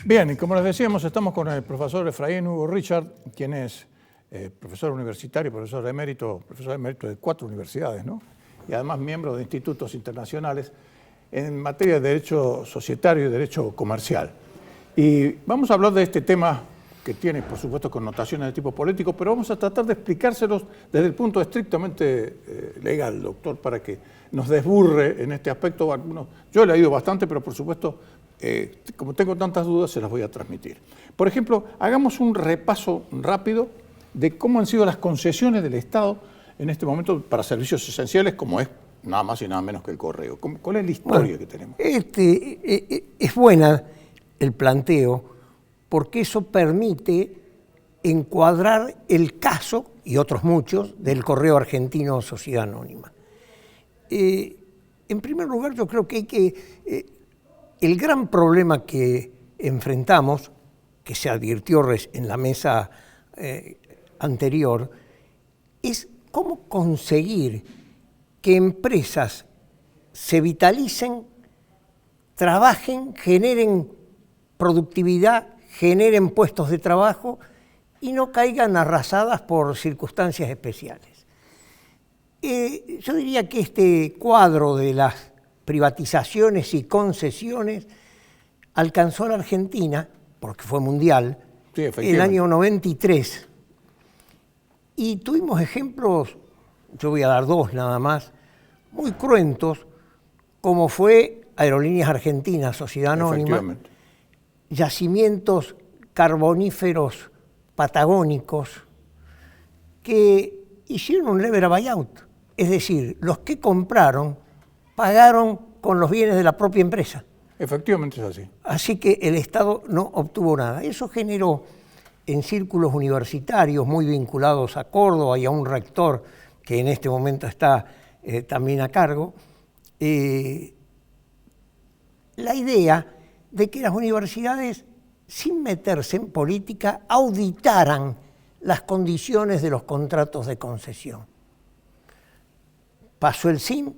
Bien, y como les decíamos, estamos con el profesor Efraín Hugo Richard, quien es profesor universitario, profesor emérito de 4 universidades, ¿no? Y además miembro de institutos internacionales en materia de derecho societario y derecho comercial. Y vamos a hablar de este tema que tiene, por supuesto, connotaciones de tipo político, pero vamos a tratar de explicárselos desde el punto estrictamente legal, doctor, para que nos desburre en este aspecto. Yo he leído bastante, pero por supuesto, como tengo tantas dudas, se las voy a transmitir. Por ejemplo, hagamos un repaso rápido de cómo han sido las concesiones del Estado en este momento para servicios esenciales, como es nada más y nada menos que el correo. ¿Cuál es la historia que tenemos? Es buena el planteo, porque eso permite encuadrar el caso, y otros muchos, del Correo Argentino Sociedad Anónima. En primer lugar, yo creo que el gran problema que enfrentamos, que se advirtió en la mesa anterior, es cómo conseguir que empresas se vitalicen, trabajen, generen productividad, generen puestos de trabajo y no caigan arrasadas por circunstancias especiales. Yo diría que este cuadro de las privatizaciones y concesiones alcanzó a la Argentina, porque fue mundial, sí, el año 93. Y tuvimos ejemplos, yo voy a dar 2 nada más, muy cruentos, como fue Aerolíneas Argentinas, Sociedad Anónima, yacimientos carboníferos patagónicos que hicieron un lever buyout. Es decir, los que compraron pagaron con los bienes de la propia empresa. Efectivamente es así. Así que el Estado no obtuvo nada. Eso generó en círculos universitarios muy vinculados a Córdoba y a un rector que en este momento está también a cargo, la idea de que las universidades, sin meterse en política, auditaran las condiciones de los contratos de concesión. Pasó el SIN,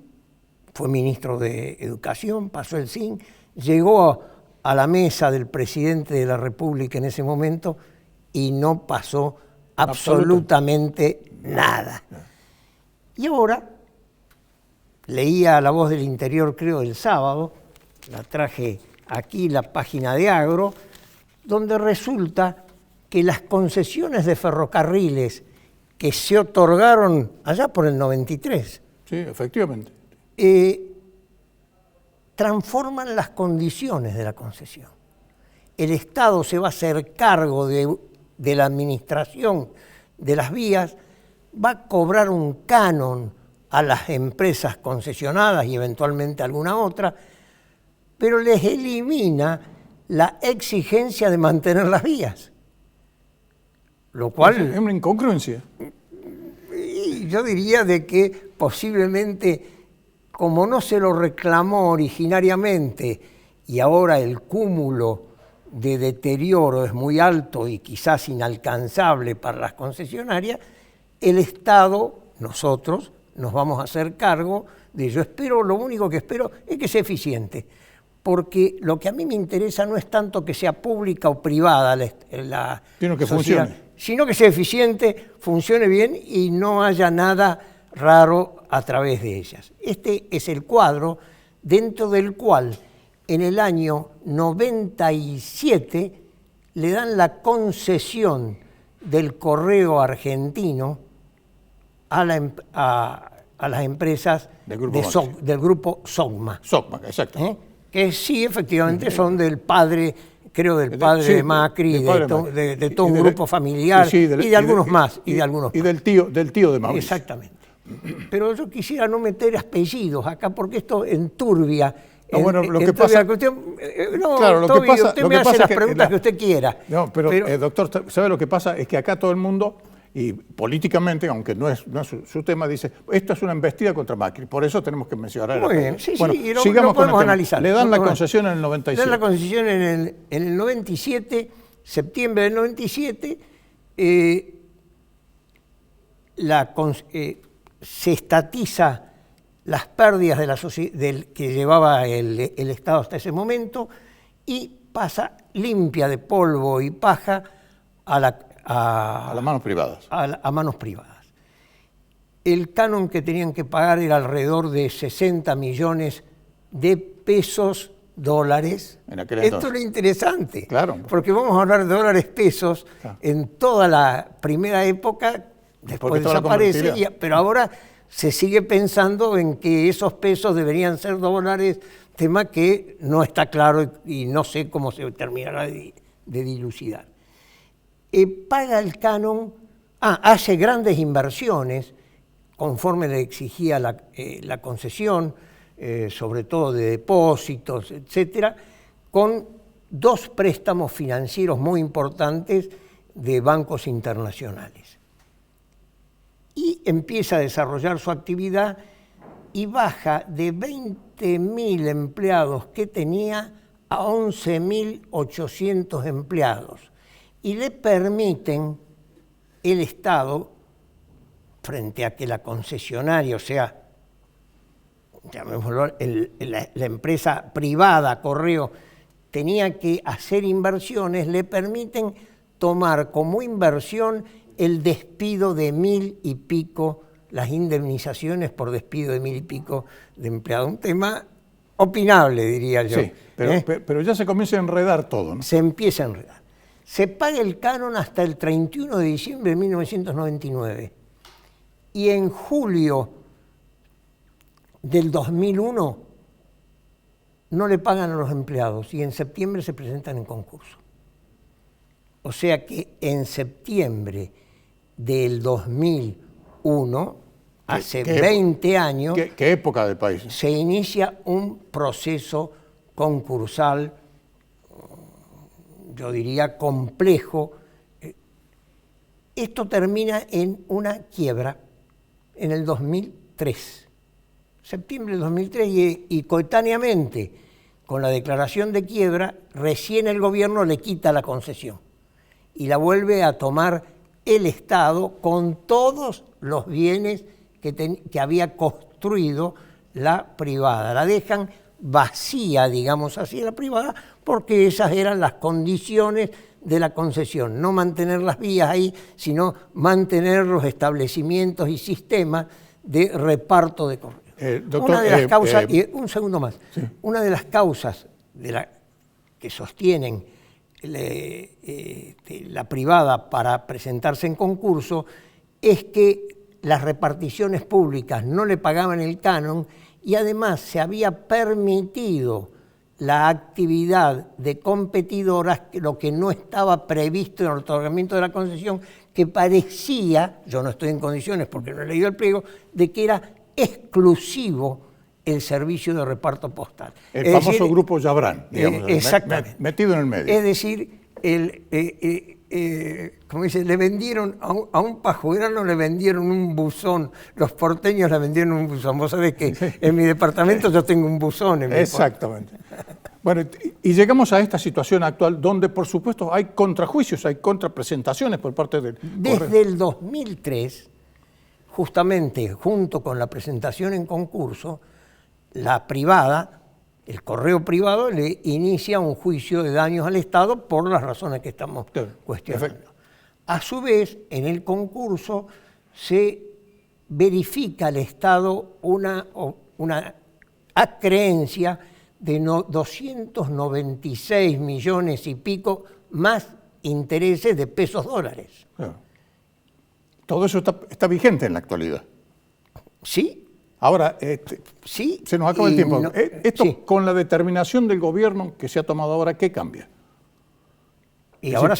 fue ministro de Educación, pasó el SIN, llegó a la mesa del presidente de la República en ese momento y no pasó absolutamente nada. Y ahora, leía La Voz del Interior, creo, el sábado, la traje aquí, la página de Agro, donde resulta que las concesiones de ferrocarriles que se otorgaron allá por el 93, sí, efectivamente, transforman las condiciones de la concesión. El Estado se va a hacer cargo de la administración de las vías, va a cobrar un canon a las empresas concesionadas y eventualmente alguna otra, pero les elimina la exigencia de mantener las vías. Lo cual... Es una incongruencia. Yo diría de que posiblemente, como no se lo reclamó originariamente y ahora el cúmulo de deterioro es muy alto y quizás inalcanzable para las concesionarias, el Estado, nosotros, nos vamos a hacer cargo de ello. Lo único que espero es que sea eficiente, porque lo que a mí me interesa no es tanto que sea pública o privada la sino que sociedad, funcione. Sino que sea eficiente, funcione bien y no haya nada raro a través de ellas. Este es el cuadro dentro del cual en el año 97 le dan la concesión del correo argentino a las empresas del grupo SOGMA. SOGMA, exacto. Que sí, efectivamente, son del padre, creo del padre de Macri, de todo un grupo familiar, y de algunos más. Y del tío de Mauricio. Exactamente. Pero yo quisiera no meter apellidos acá, porque esto enturbia. Lo que pasa... Usted me hace las preguntas que usted quiera. No, pero doctor, ¿sabe lo que pasa? Es que acá todo el mundo, y políticamente, aunque no es su tema, dice, esto es una embestida contra Macri, por eso tenemos que mencionar. Muy bien, sí, bueno, sí, sigamos lo podemos con el analizar. Le dan la concesión en el 97. Le dan la concesión en el 97, septiembre del 97, se estatiza las pérdidas que llevaba el Estado hasta ese momento y pasa limpia de polvo y paja a las manos privadas. A manos privadas. El canon que tenían que pagar era alrededor de 60 millones de pesos dólares. Esto es lo interesante, claro, porque vamos a hablar de dólares pesos, claro. En toda la primera época, después desaparece, pero ahora se sigue pensando en que esos pesos deberían ser dólares, tema que no está claro y no sé cómo se terminará de dilucidar. Paga el canon, hace grandes inversiones, conforme le exigía la concesión, sobre todo de depósitos, etcétera, con 2 préstamos financieros muy importantes de bancos internacionales. Y empieza a desarrollar su actividad y baja de 20.000 empleados que tenía a 11.800 empleados. Y le permiten el Estado, frente a que la concesionaria, o sea, llamémoslo, la empresa privada, Correo, tenía que hacer inversiones, le permiten tomar como inversión el despido de 1.000 y pico, las indemnizaciones por despido de 1.000 y pico de empleados. Un tema opinable, diría yo. Sí, pero ya se comienza a enredar todo, ¿no? Se empieza a enredar. Se paga el canon hasta el 31 de diciembre de 1999. Y en julio del 2001 no le pagan a los empleados y en septiembre se presentan en concurso. O sea que en septiembre del 2001, hace 20 años... ¿Qué época del país? Se inicia un proceso concursal, yo diría complejo. Esto termina en una quiebra en el 2003. Septiembre del 2003 y coetáneamente con la declaración de quiebra, recién el gobierno le quita la concesión y la vuelve a tomar el Estado con todos los bienes que había construido la privada. La dejan vacía, digamos así, la privada, porque esas eran las condiciones de la concesión. No mantener las vías ahí, sino mantener los establecimientos y sistemas de reparto de correos. Doctor, una de las causas, y un segundo más, sí. Una de las causas que sostienen la privada para presentarse en concurso es que las reparticiones públicas no le pagaban el canon y además se había permitido la actividad de competidoras, lo que no estaba previsto en el otorgamiento de la concesión, que parecía, yo no estoy en condiciones porque no he leído el pliego, de que era exclusivo el servicio de reparto postal. El famoso grupo Yabrán, digamos, exactamente. Metido en el medio. Es decir, como dice, le vendieron a un pajuerano, le vendieron un buzón, los porteños le vendieron un buzón. Vos sabés que en mi departamento yo tengo un buzón. Exactamente. Bueno, y llegamos a esta situación actual donde, por supuesto, hay contrajuicios, hay contrapresentaciones por parte del... Desde el 2003, justamente junto con la presentación en concurso, la privada, el correo privado, le inicia un juicio de daños al Estado por las razones que estamos cuestionando. Perfecto. A su vez, en el concurso se verifica al Estado una acreencia de 296 millones y pico más intereses de pesos dólares. Claro. Todo eso está vigente en la actualidad. Sí. Ahora, sí, se nos acaba el tiempo. No, esto, sí. Con la determinación del gobierno que se ha tomado ahora, ¿qué cambia? Y ahora,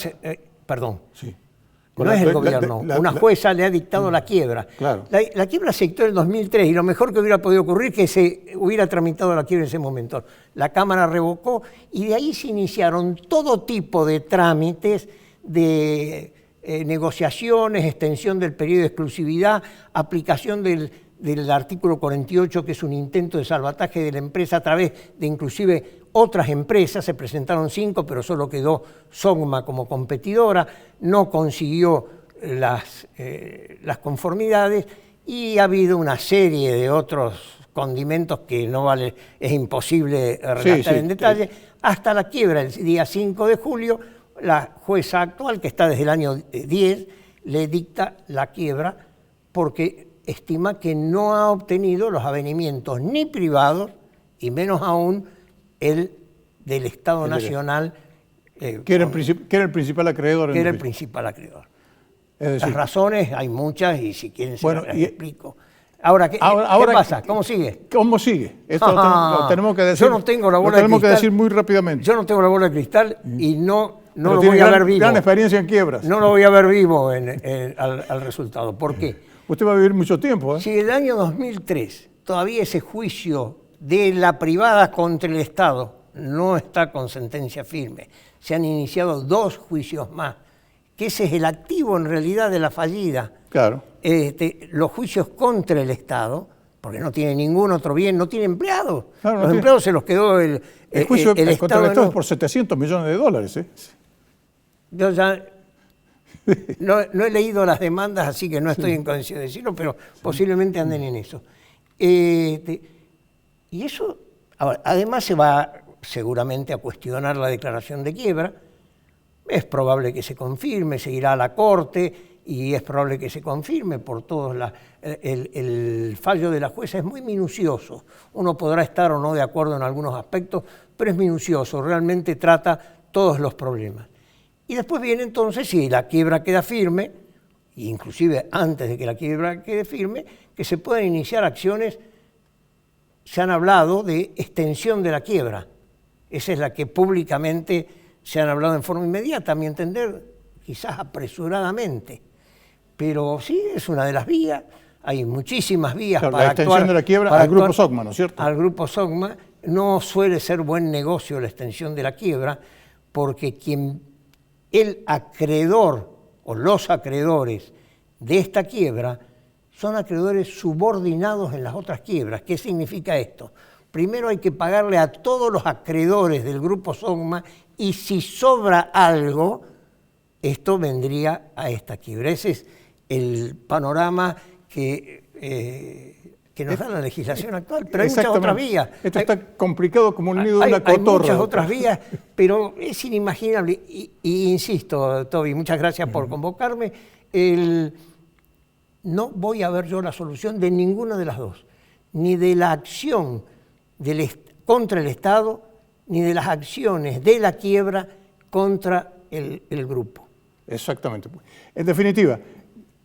perdón, sí. No es el gobierno, una jueza le ha dictado la quiebra. Claro. La quiebra se dictó en el 2003 y lo mejor que hubiera podido ocurrir es que se hubiera tramitado la quiebra en ese momento. La Cámara revocó y de ahí se iniciaron todo tipo de trámites de negociaciones, extensión del periodo de exclusividad, aplicación del artículo 48, que es un intento de salvataje de la empresa a través de inclusive otras empresas. Se presentaron 5, pero solo quedó Sogma como competidora, no consiguió las conformidades y ha habido una serie de otros condimentos que no vale, es imposible relatar en detalle, hasta la quiebra. El día 5 de julio, la jueza actual, que está desde el año 10, le dicta la quiebra porque estima que no ha obtenido los avenimientos ni privados, y menos aún el del Estado Nacional. Que era el principal acreedor. Que era el principal acreedor. Es decir, las razones hay muchas y si quieren se las explico. Ahora, ¿qué pasa? ¿Cómo sigue? ¿Cómo sigue? Esto lo tenemos que decir. Yo no tengo la bola de cristal. Lo tenemos que decir muy rápidamente. Yo no tengo la bola de cristal y no lo voy a ver vivo. Gran experiencia en quiebras. No lo voy a ver vivo al resultado. ¿Por qué? Usted va a vivir mucho tiempo, ¿eh? Si en el año 2003 todavía ese juicio de la privada contra el Estado no está con sentencia firme, se han iniciado 2 juicios más, que ese es el activo en realidad de la fallida. Claro. Los juicios contra el Estado, porque no tiene ningún otro bien, no tiene empleados. Claro, los empleados se los quedó el juicio el contra el Estado no. es por $700 millones, ¿eh? Yo ya no he leído las demandas, así que no estoy en condición de decirlo, pero posiblemente anden en eso. Y eso, además se va seguramente a cuestionar la declaración de quiebra. Es probable que se confirme, se irá a la Corte y es probable que se confirme por todos. El fallo de la jueza es muy minucioso. Uno podrá estar o no de acuerdo en algunos aspectos, pero es minucioso, realmente trata todos los problemas. Y después viene entonces, si la quiebra queda firme, inclusive antes de que la quiebra quede firme, que se pueden iniciar acciones. Se han hablado de extensión de la quiebra. Esa es la que públicamente se han hablado en forma inmediata, a mi entender, quizás apresuradamente. Pero sí, es una de las vías. Hay muchísimas vías para la extensión de la quiebra al Grupo Sogma, ¿no es cierto? Al Grupo Sogma. No suele ser buen negocio la extensión de la quiebra, porque el acreedor o los acreedores de esta quiebra son acreedores subordinados en las otras quiebras. ¿Qué significa esto? Primero hay que pagarle a todos los acreedores del Grupo Sogma y si sobra algo, esto vendría a esta quiebra. Ese es el panorama que nos da la legislación actual, pero hay muchas otras vías. Esto está complicado como un nido de una cotorra. Hay muchas otras vías, pero es inimaginable. Y insisto, Toby, muchas gracias por convocarme. No voy a ver yo la solución de ninguna de las dos, ni de la acción contra el Estado, ni de las acciones de la quiebra contra el grupo. Exactamente. En definitiva,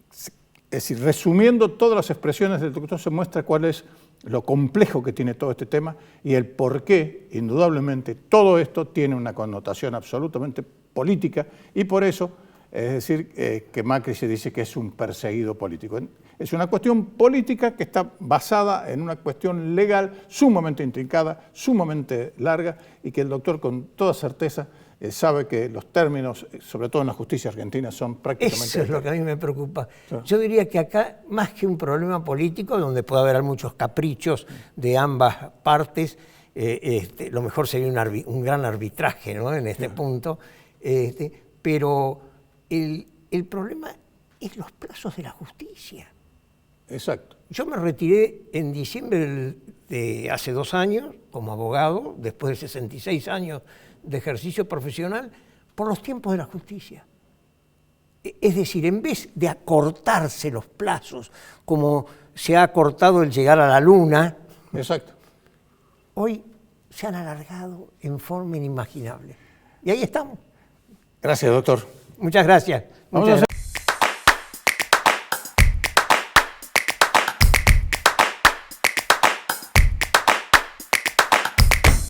es decir, resumiendo todas las expresiones del doctor, se muestra cuál es lo complejo que tiene todo este tema y el por qué, indudablemente, todo esto tiene una connotación absolutamente política y por eso, es decir, que Macri se dice que es un perseguido político. Es una cuestión política que está basada en una cuestión legal sumamente intrincada, sumamente larga y que el doctor con toda certeza sabe que los términos, sobre todo en la justicia argentina, son prácticamente... Eso es lo que a mí me preocupa. Yo diría que acá, más que un problema político, donde puede haber muchos caprichos de ambas partes, lo mejor sería un gran arbitraje, ¿no?, en este punto, pero el problema es los plazos de la justicia. Exacto. Yo me retiré en diciembre de hace 2 años como abogado, después de 66 años de ejercicio profesional, por los tiempos de la justicia. Es decir, en vez de acortarse los plazos, como se ha acortado el llegar a la luna, exacto, hoy se han alargado en forma inimaginable. Y ahí estamos. Gracias, doctor. Muchas gracias.